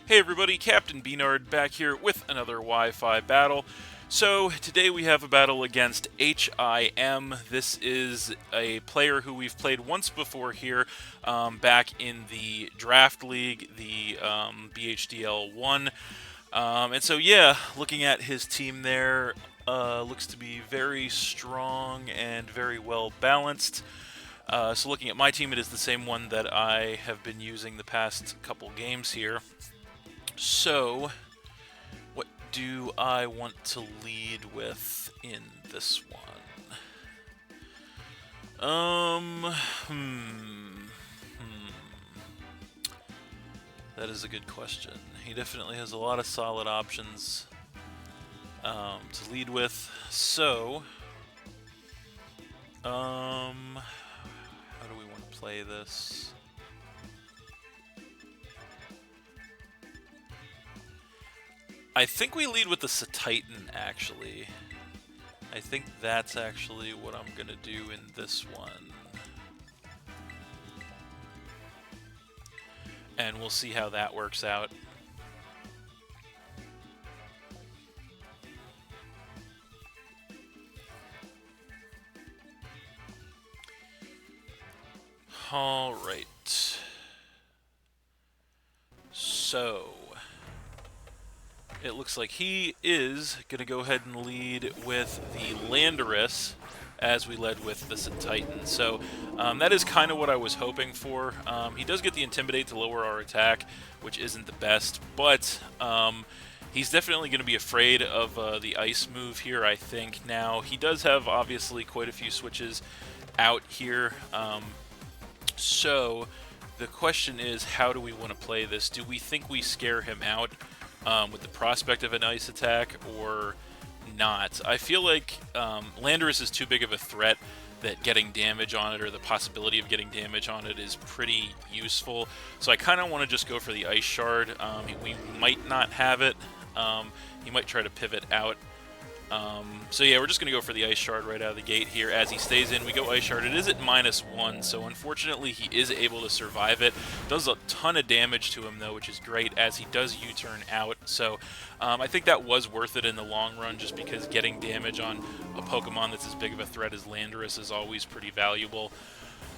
Hey everybody, Captain B-Nard back here with another Wi-Fi battle. So today we have a battle against H.I.M. This is a player who we've played once before here, back in the Draft League, the BHDL 1. And so yeah, looking at his team there, looks to be very strong and very well balanced. So looking at my team, it is the same one that I have been using the past couple games here. So, what do I want to lead with in this one? That is a good question. He definitely has a lot of solid options to lead with. So, how do we want to play this? I think we lead with the Titan, actually. I think that's actually what I'm going to do in this one. And we'll see how that works out. Alright. So, it looks like he is going to go ahead and lead with the Landorus, as we led with the Titan. So that is kind of what I was hoping for. He does get the Intimidate to lower our attack, which isn't the best, but he's definitely going to be afraid of the Ice move here, I think. Now, he does have, obviously, quite a few switches out here. So the question is, how do we want to play this? Do we think we scare him out with the prospect of an ice attack, or not? I feel like Landorus is too big of a threat that getting damage on it, or the possibility of getting damage on it, is pretty useful. So I kind of want to just go for the Ice Shard. We might not have it. He might try to pivot out. So yeah, we're just going to go for the Ice Shard right out of the gate here. As he stays in, we go Ice Shard. It is at -1, so unfortunately he is able to survive it. Does a ton of damage to him, though, which is great, as he does U-turn out. So I think that was worth it in the long run, just because getting damage on a Pokemon that's as big of a threat as Landorus is always pretty valuable.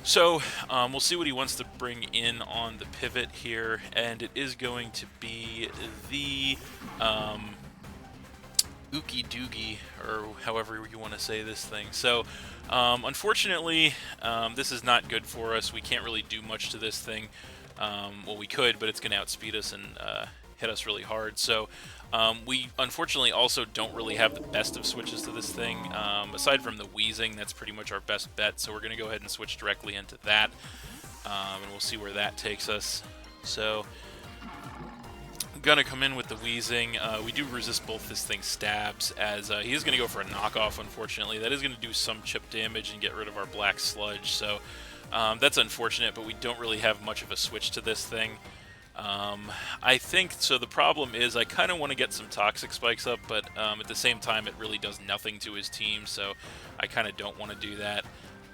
So we'll see what he wants to bring in on the pivot here, and it is going to be the Ookie Doogie, or however you want to say this thing. So, unfortunately, this is not good for us. We can't really do much to this thing. Well, we could, but it's going to outspeed us and hit us really hard. So, we unfortunately also don't really have the best of switches to this thing. Aside from the Wheezing, that's pretty much our best bet. So we're going to go ahead and switch directly into that, and we'll see where that takes us. So, gonna come in with the Wheezing. We do resist both this thing's stabs, as he is gonna go for a knockoff, unfortunately. That is gonna do some chip damage and get rid of our Black Sludge, so that's unfortunate, but we don't really have much of a switch to this thing. I think, so the problem is I kind of want to get some Toxic Spikes up, but at the same time it really does nothing to his team, so I kind of don't want to do that.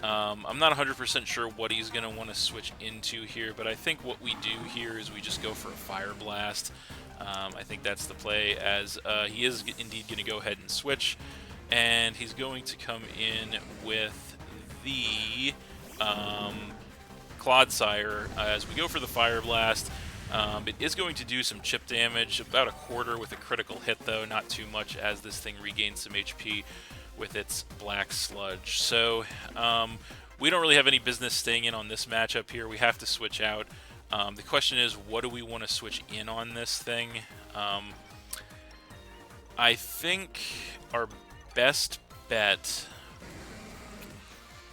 I'm not 100% sure what he's going to want to switch into here, but I think what we do here is we just go for a Fire Blast. I think that's the play, as he is indeed going to go ahead and switch, and he's going to come in with the Clodsire as we go for the Fire Blast. It is going to do some chip damage, about 1/4 with a critical hit, though, not too much, as this thing regains some HP with its Black Sludge. So we don't really have any business staying in on this matchup here. We have to switch out. The question is, what do we want to switch in on this thing? I think our best bet,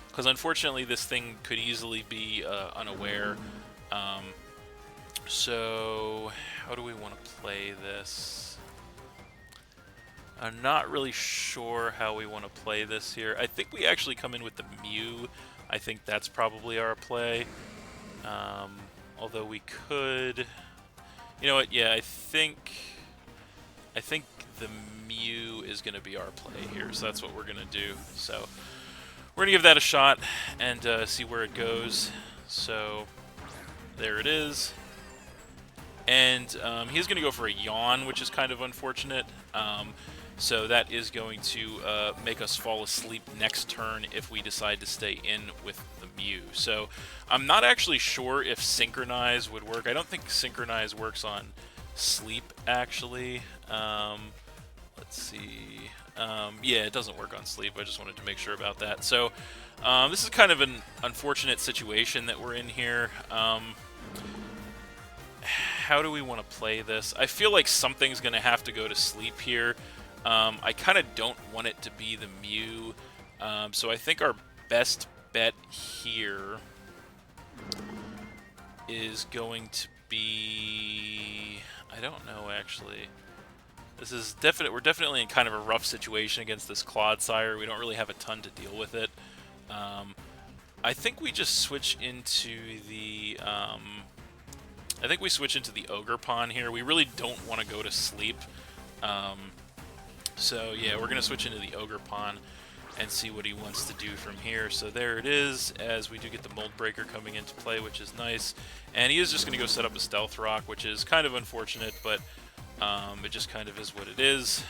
because unfortunately this thing could easily be unaware. So how do we want to play this? I'm not really sure how we want to play this here. I think we actually come in with the Mew. I think that's probably our play. Although we could... You know what? Yeah, I think the Mew is going to be our play here, so that's what we're going to do. So we're going to give that a shot and see where it goes. So there it is. And he's going to go for a yawn, which is kind of unfortunate. So that is going to make us fall asleep next turn if we decide to stay in with the Mew. So I'm not actually sure if Synchronize would work. I don't think Synchronize works on sleep, actually. Let's see. Yeah, it doesn't work on sleep. I just wanted to make sure about that. So this is kind of an unfortunate situation that we're in here. How do we want to play this? I feel like something's going to have to go to sleep here. I kind of don't want it to be the Mew. So I think our best bet here is going to be... I don't know, actually. This is we're definitely in kind of a rough situation against this Clodsire. We don't really have a ton to deal with it. I think we just switch into the... I think we switch into the Ogerpon here. We really don't want to go to sleep. So yeah, we're going to switch into the Ogerpon and see what he wants to do from here. So there it is, as we do get the Mold Breaker coming into play, which is nice. And he is just going to go set up a Stealth Rock, which is kind of unfortunate, but it just kind of is what it is.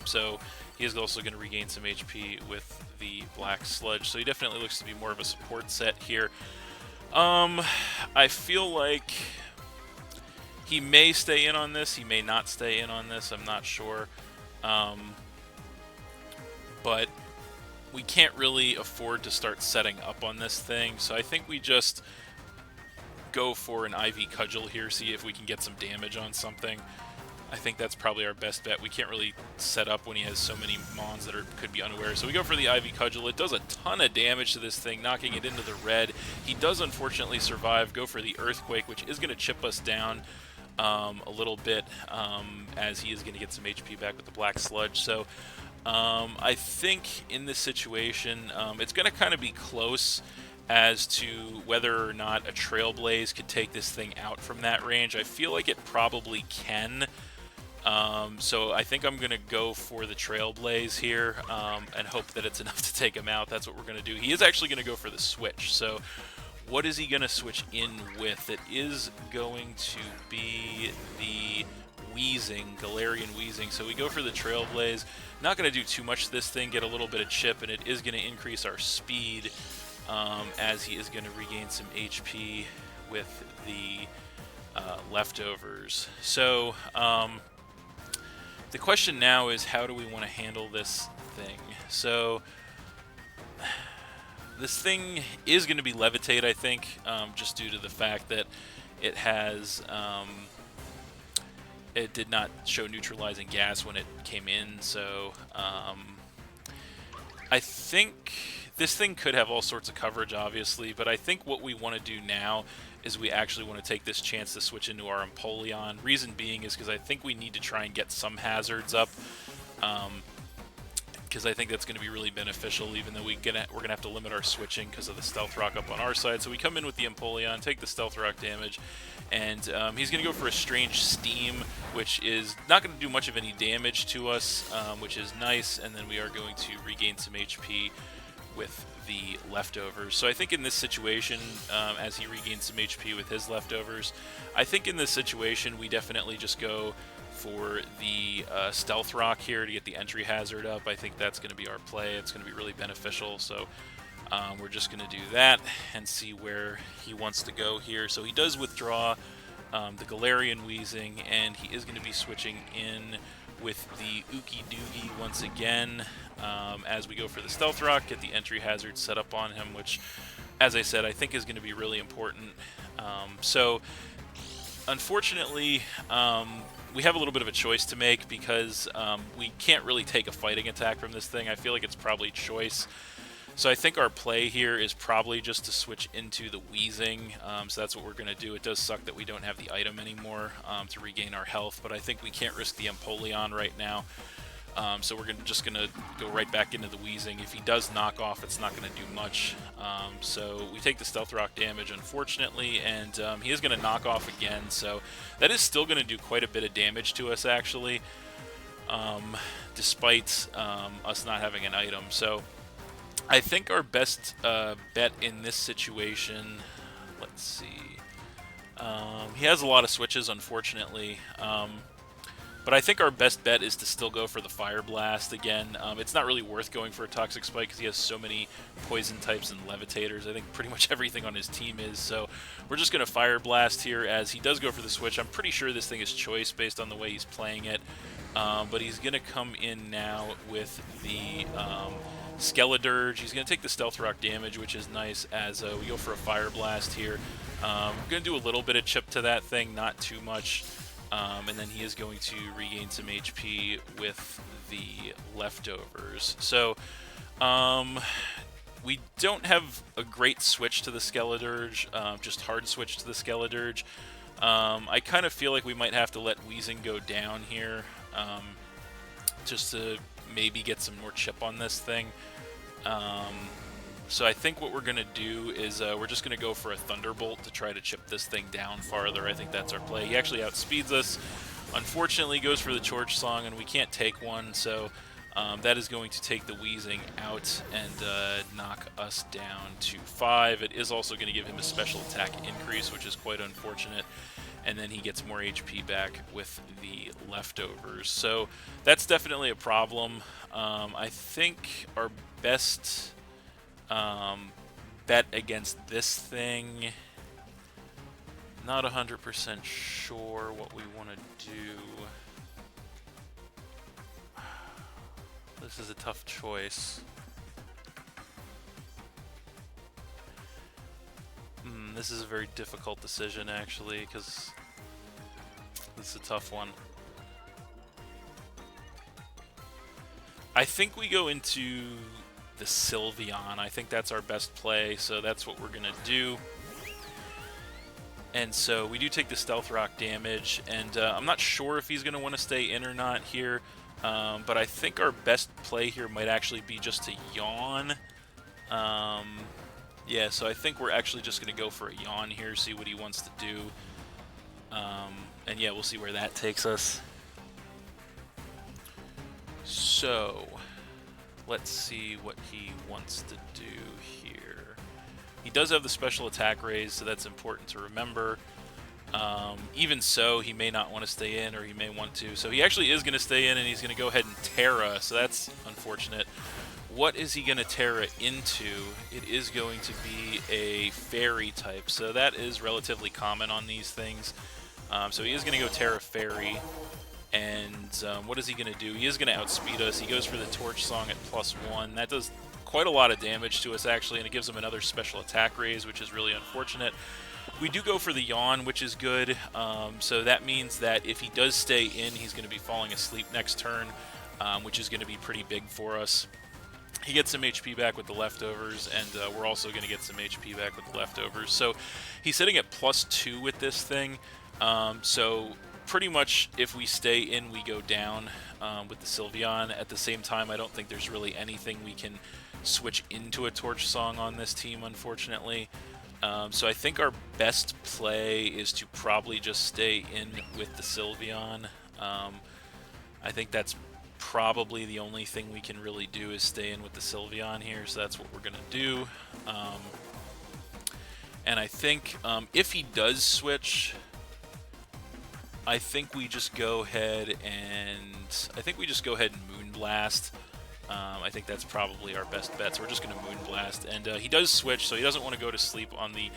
So he is also going to regain some HP with the Black Sludge. So he definitely looks to be more of a support set here. I feel like he may stay in on this. He may not stay in on this. I'm not sure. But we can't really afford to start setting up on this thing. So I think we just go for an Ivy Cudgel here, see if we can get some damage on something. I think that's probably our best bet. We can't really set up when he has so many Mons that could be unaware. So we go for the Ivy Cudgel. It does a ton of damage to this thing, knocking it into the red. He does unfortunately survive. Go for the Earthquake, which is going to chip us down a little bit, as he is going to get some HP back with the Black Sludge. So I think in this situation, it's going to kind of be close as to whether or not a Trailblaze could take this thing out from that range. I feel like it probably can. So I think I'm going to go for the Trailblaze here and hope that it's enough to take him out. That's what we're going to do. He is actually going to go for the switch. So what is he going to switch in with? It is going to be the Wheezing, Galarian Wheezing. So we go for the Trailblaze. Not going to do too much to this thing, get a little bit of chip, and it is going to increase our speed as he is going to regain some HP with the leftovers. So the question now is, how do we want to handle this thing? So this thing is going to be Levitate, I think, just due to the fact that it has... it did not show neutralizing gas when it came in, so I think this thing could have all sorts of coverage, obviously, but I think what we want to do now is we actually want to take this chance to switch into our Empoleon. Reason being is because I think we need to try and get some hazards up, because I think that's going to be really beneficial, even though we're going to have to limit our switching because of the Stealth Rock up on our side. So we come in with the Empoleon, take the Stealth Rock damage, and he's going to go for a Strange Steam, which is not going to do much of any damage to us, which is nice, and then we are going to regain some HP with the leftovers. So I think in this situation, as he regains some HP with his leftovers, I think in this situation we definitely just go for the Stealth Rock here to get the entry hazard up. I think that's going to be our play. It's going to be really beneficial. So we're just going to do that and see where he wants to go here. So he does withdraw the Galarian Wheezing, and he is going to be switching in with the Ookie Doogie once again, as we go for the Stealth Rock, get the entry hazard set up on him, which, as I said, I think is going to be really important. So, unfortunately, we have a little bit of a choice to make, because we can't really take a fighting attack from this thing. I feel like it's probably choice. So I think our play here is probably just to switch into the Wheezing, so that's what we're going to do. It does suck that we don't have the item anymore to regain our health, but I think we can't risk the Empoleon right now. So we're just going to go right back into the Wheezing. If he does knock off, it's not going to do much. So we take the Stealth Rock damage, unfortunately, and he is going to knock off again. So that is still going to do quite a bit of damage to us, actually, despite us not having an item. So I think our best bet in this situation, let's see, He has a lot of switches, unfortunately. But I think our best bet is to still go for the Fire Blast again. It's not really worth going for a Toxic Spike because he has so many Poison types and Levitators. I think pretty much everything on his team is. So we're just going to Fire Blast here as he does go for the switch. I'm pretty sure this thing is choice based on the way he's playing it. But he's going to come in now with the Skeledirge. He's going to take the Stealth Rock damage, which is nice, as we go for a Fire Blast here. We're going to do a little bit of chip to that thing, not too much. And then he is going to regain some HP with the leftovers. So, we don't have a great switch to the Skeledirge, just hard switch to the Skeledirge. I kind of feel like we might have to let Weezing go down here, just to maybe get some more chip on this thing. So I think what we're going to do is we're just going to go for a Thunderbolt to try to chip this thing down farther. I think that's our play. He actually outspeeds us. Unfortunately, goes for the Torch Song, and we can't take one, so that is going to take the Weezing out and knock us down to 5. It is also going to give him a special attack increase, which is quite unfortunate. And then he gets more HP back with the leftovers. So that's definitely a problem. I think our best bet against this thing, not 100% sure what we want to do. This is a tough choice. This is a very difficult decision, actually, because this is a tough one. I think we go into the Sylveon. I think that's our best play, so that's what we're going to do. And so we do take the Stealth Rock damage, and I'm not sure if he's going to want to stay in or not here, but I think our best play here might actually be just to Yawn. Yeah, so I think we're actually just going to go for a Yawn here, see what he wants to do. And yeah, we'll see where that takes us. So, let's see what he wants to do here. He does have the special attack raise, so that's important to remember. Even so, he may not want to stay in, or he may want to. So he actually is going to stay in, and he's going to go ahead and Terra, so that's unfortunate. What is he going to Terra into? It is going to be a Fairy type, so that is relatively common on these things. So he is going to go Terra Fairy, and what is he going to do? He is going to outspeed us. He goes for the Torch Song at +1. That does quite a lot of damage to us, actually, and it gives him another special attack raise, which is really unfortunate. We do go for the Yawn, which is good, so that means that if he does stay in, he's going to be falling asleep next turn, which is going to be pretty big for us. He gets some HP back with the leftovers, and we're also going to get some HP back with the leftovers. So he's sitting at +2 with this thing, so pretty much if we stay in, we go down with the Sylveon. At the same time, I don't think there's really anything we can switch into a Torch Song on this team, unfortunately. So I think our best play is to probably just stay in with the Sylveon. I think that's probably the only thing we can really do is stay in with the Sylveon here, so that's what we're going to do. And I think if he does switch, I think we just go ahead and Moonblast. I think that's probably our best bet, so we're just going to Moonblast. And he does switch, so he doesn't want to go to sleep on the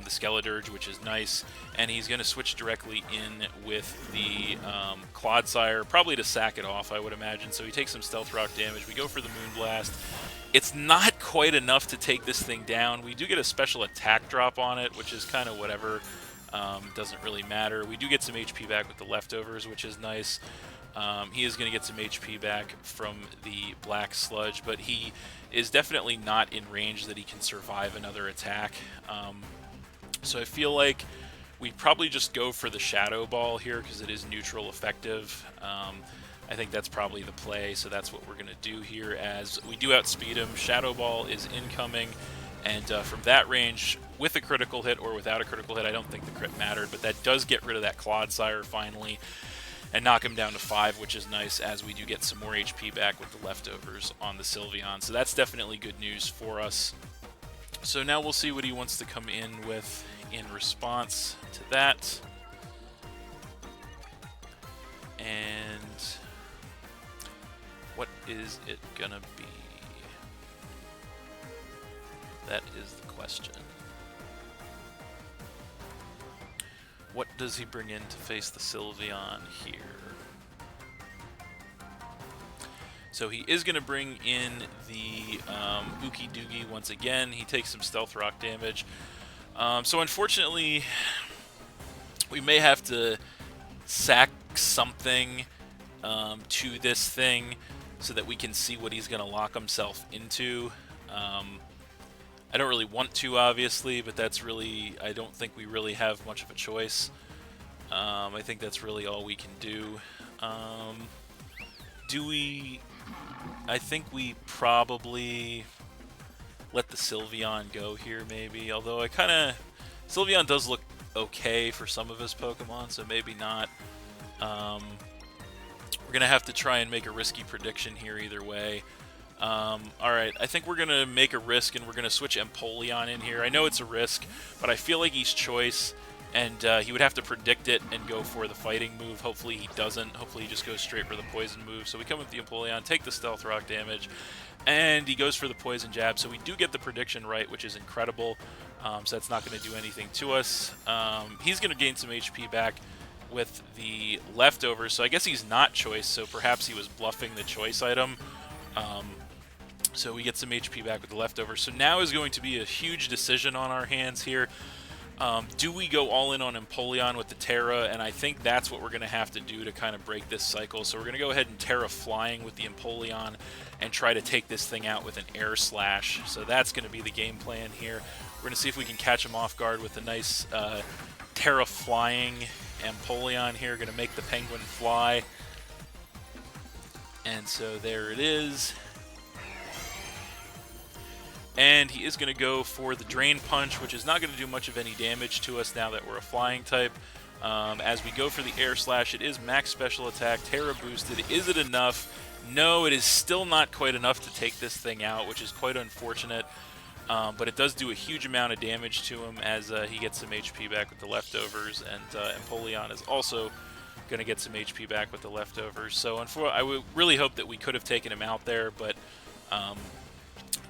Skeledirge, which is nice. And he's going to switch directly in with the Clodsire, probably to sack it off, I would imagine. So he takes some Stealth Rock damage. We go for the Moonblast. It's not quite enough to take this thing down. We do get a special attack drop on it, which is kind of whatever. Doesn't really matter. We do get some HP back with the leftovers, which is nice. He is going to get some HP back from the Black Sludge, but he is definitely not in range that he can survive another attack. So I feel like we probably just go for the Shadow Ball here because it is neutral effective. I think that's probably the play, so that's what we're going to do here as we do outspeed him. Shadow Ball is incoming, and from that range, with a critical hit or without a critical hit, I don't think the crit mattered, but that does get rid of that Clodsire finally and knock him down to 5, which is nice, as we do get some more HP back with the leftovers on the Sylveon. So that's definitely good news for us. So now we'll see what he wants to come in with in response to that. And what is it gonna be? That is the question. What does he bring in to face the Sylveon here? So he is going to bring in the Ookie Doogie once again. He takes some Stealth Rock damage. So unfortunately, we may have to sack something to this thing so that we can see what he's going to lock himself into. I don't really want to, obviously, but that's really, I don't think we really have much of a choice. I think that's really all we can do. Do we... I think we probably let the Sylveon go here, maybe. Although I kind of... Sylveon does look okay for some of his Pokemon, so maybe not. We're going to have to try and make a risky prediction here either way. Alright, I think we're going to make a risk and we're going to switch Empoleon in here. I know it's a risk, but I feel like he's choice, and he would have to predict it and go for the fighting move. Hopefully he doesn't. Hopefully he just goes straight for the poison move. So we come with the Empoleon, take the Stealth Rock damage, and he goes for the poison jab. So we do get the prediction right, which is incredible. So that's not going to do anything to us. He's going to gain some HP back with the leftovers. So I guess he's not choice, so perhaps he was bluffing the choice item. So we get some HP back with the leftovers. So now is going to be a huge decision on our hands here. Do we go all in on Empoleon with the Terra? And I think that's what we're going to have to do to kind of break this cycle. So we're going to go ahead and Terra Flying with the Empoleon and try to take this thing out with an Air Slash. So that's going to be the game plan here. We're going to see if we can catch him off guard with a nice Terra Flying Empoleon here. Going to make the Penguin fly. And so there it is. And he is going to go for the Drain Punch, which is not going to do much of any damage to us now that we're a flying type. As we go for the Air Slash, it is max special attack, Terra boosted. Is it enough? No, it is still not quite enough to take this thing out, which is quite unfortunate. But it does do a huge amount of damage to him as he gets some HP back with the leftovers. And Empoleon is also going to get some HP back with the leftovers. So I would really hope that we could have taken him out there, but...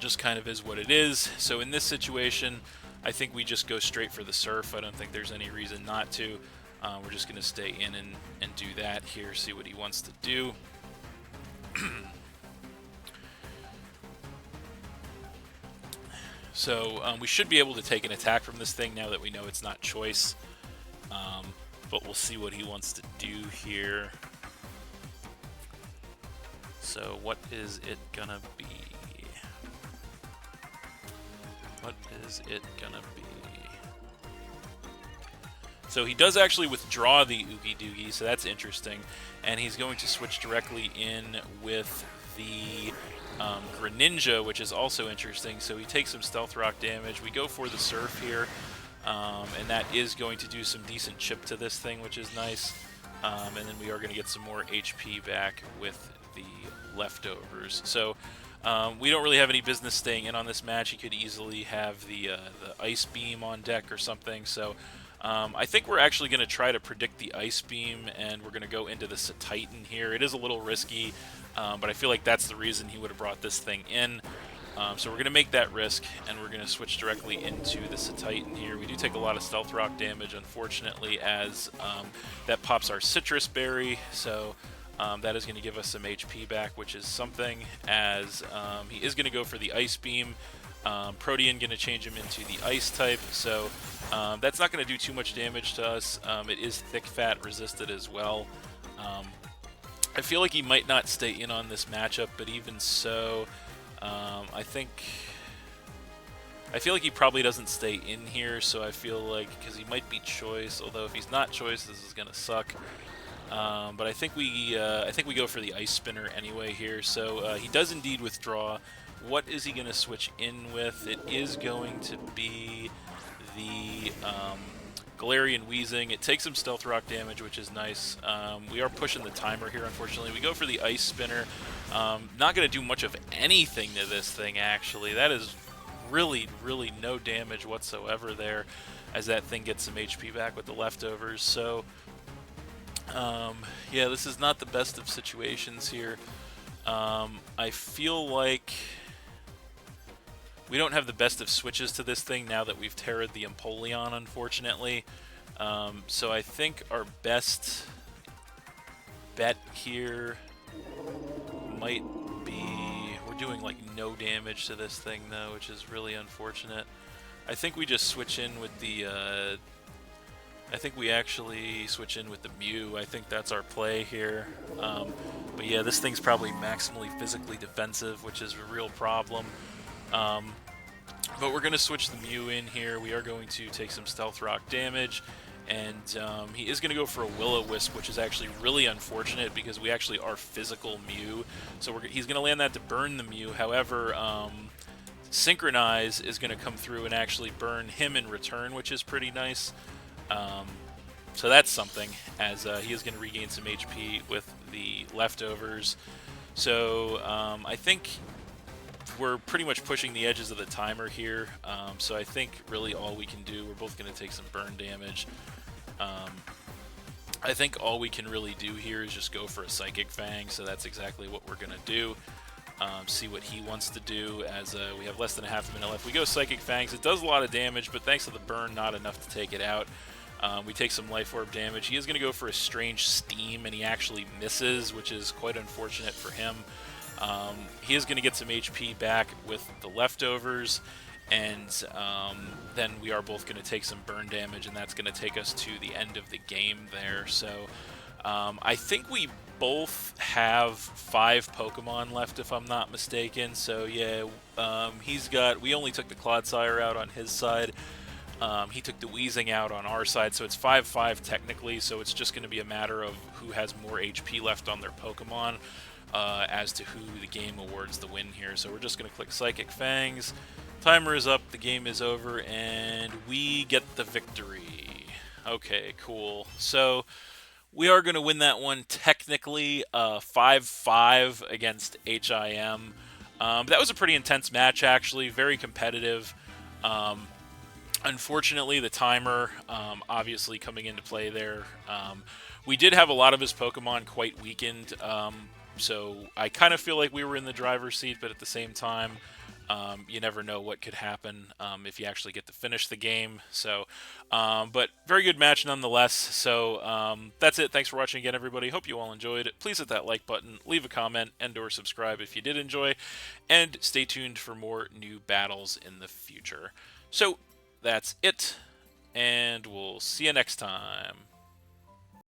just kind of is what it is. So in this situation, I think we just go straight for the Surf. I don't think there's any reason not to. We're just going to stay in and do that here, see what he wants to do. So we should be able to take an attack from this thing now that we know it's not choice. But we'll see what he wants to do here. So what is it gonna be? What is it gonna be? So he does actually withdraw the Oogie Doogie, so that's interesting. And he's going to switch directly in with the Greninja, which is also interesting. So he takes some Stealth Rock damage. We go for the Surf here, and that is going to do some decent chip to this thing, which is nice. And then we are going to get some more HP back with the leftovers. So we don't really have any business staying in on this match. He could easily have the Ice Beam on deck or something. So I think we're actually going to try to predict the Ice Beam, and we're going to go into the Titan here. It is a little risky, but I feel like that's the reason he would have brought this thing in. So we're going to make that risk, and we're going to switch directly into the Titan here. We do take a lot of Stealth Rock damage, unfortunately, as that pops our Citrus Berry. So that is going to give us some HP back, which is something, as he is going to go for the Ice Beam. Protean going to change him into the Ice type, so that's not going to do too much damage to us. It is Thick Fat resisted as well. I feel like he might not stay in on this matchup, but even so, I feel like he probably doesn't stay in here, so I feel like, because he might be choice, although if he's not choice, this is going to suck. But I think we go for the Ice Spinner anyway here. So he does indeed withdraw. What is he going to switch in with? It is going to be the Galarian Weezing. It takes some Stealth Rock damage, which is nice. We are pushing the timer here, unfortunately. We go for the Ice Spinner. Not going to do much of anything to this thing, actually. That is really, really no damage whatsoever there. as that thing gets some HP back with the leftovers. So, yeah, this is not the best of situations here. I feel like we don't have the best of switches to this thing now that we've terrored the Empoleon, unfortunately. So I think our best bet here might be... We're doing, like, no damage to this thing, though, which is really unfortunate. I think we just switch in with the... I think we actually switch in with the Mew. I think that's our play here. But yeah, this thing's probably maximally physically defensive, which is a real problem. But we're going to switch the Mew in here. We are going to take some Stealth Rock damage. And he is going to go for a Will-O-Wisp, which is actually really unfortunate because we actually are physical Mew. So he's going to land that to burn the Mew. However, Synchronize is going to come through and actually burn him in return, which is pretty nice. So that's something, as he is going to regain some HP with the leftovers. So I think we're pretty much pushing the edges of the timer here. So I think really all we can do, we're both going to take some burn damage. I think all we can really do here is just go for a Psychic Fang, so that's exactly what we're going to do. See what he wants to do, as we have less than a half a minute left. We go Psychic Fangs. It does a lot of damage, but thanks to the burn, not enough to take it out. We take some Life Orb damage. He is going to go for a Strange Steam, and he actually misses, which is quite unfortunate for him. He is going to get some HP back with the leftovers, and then we are both going to take some burn damage, and that's going to take us to the end of the game there. So I think we both have 5 Pokemon left, if I'm not mistaken. So yeah, we only took the Clodsire out on his side. He took the Weezing out on our side, so it's 5-5 technically, so it's just going to be a matter of who has more HP left on their Pokemon as to who the game awards the win here. So we're just going to click Psychic Fangs. Timer is up, the game is over, and we get the victory. Okay, cool. So we are going to win that one technically 5-5 against H.I.M. That was a pretty intense match, actually, very competitive. Unfortunately, the timer obviously coming into play there. We did have a lot of his Pokemon quite weakened, so I kind of feel like we were in the driver's seat, but at the same time, you never know what could happen if you actually get to finish the game. So, but very good match nonetheless. So that's it. Thanks for watching again, everybody. Hope you all enjoyed it. Please hit that like button, leave a comment, and/or subscribe if you did enjoy, and stay tuned for more new battles in the future. So that's it, and we'll see you next time.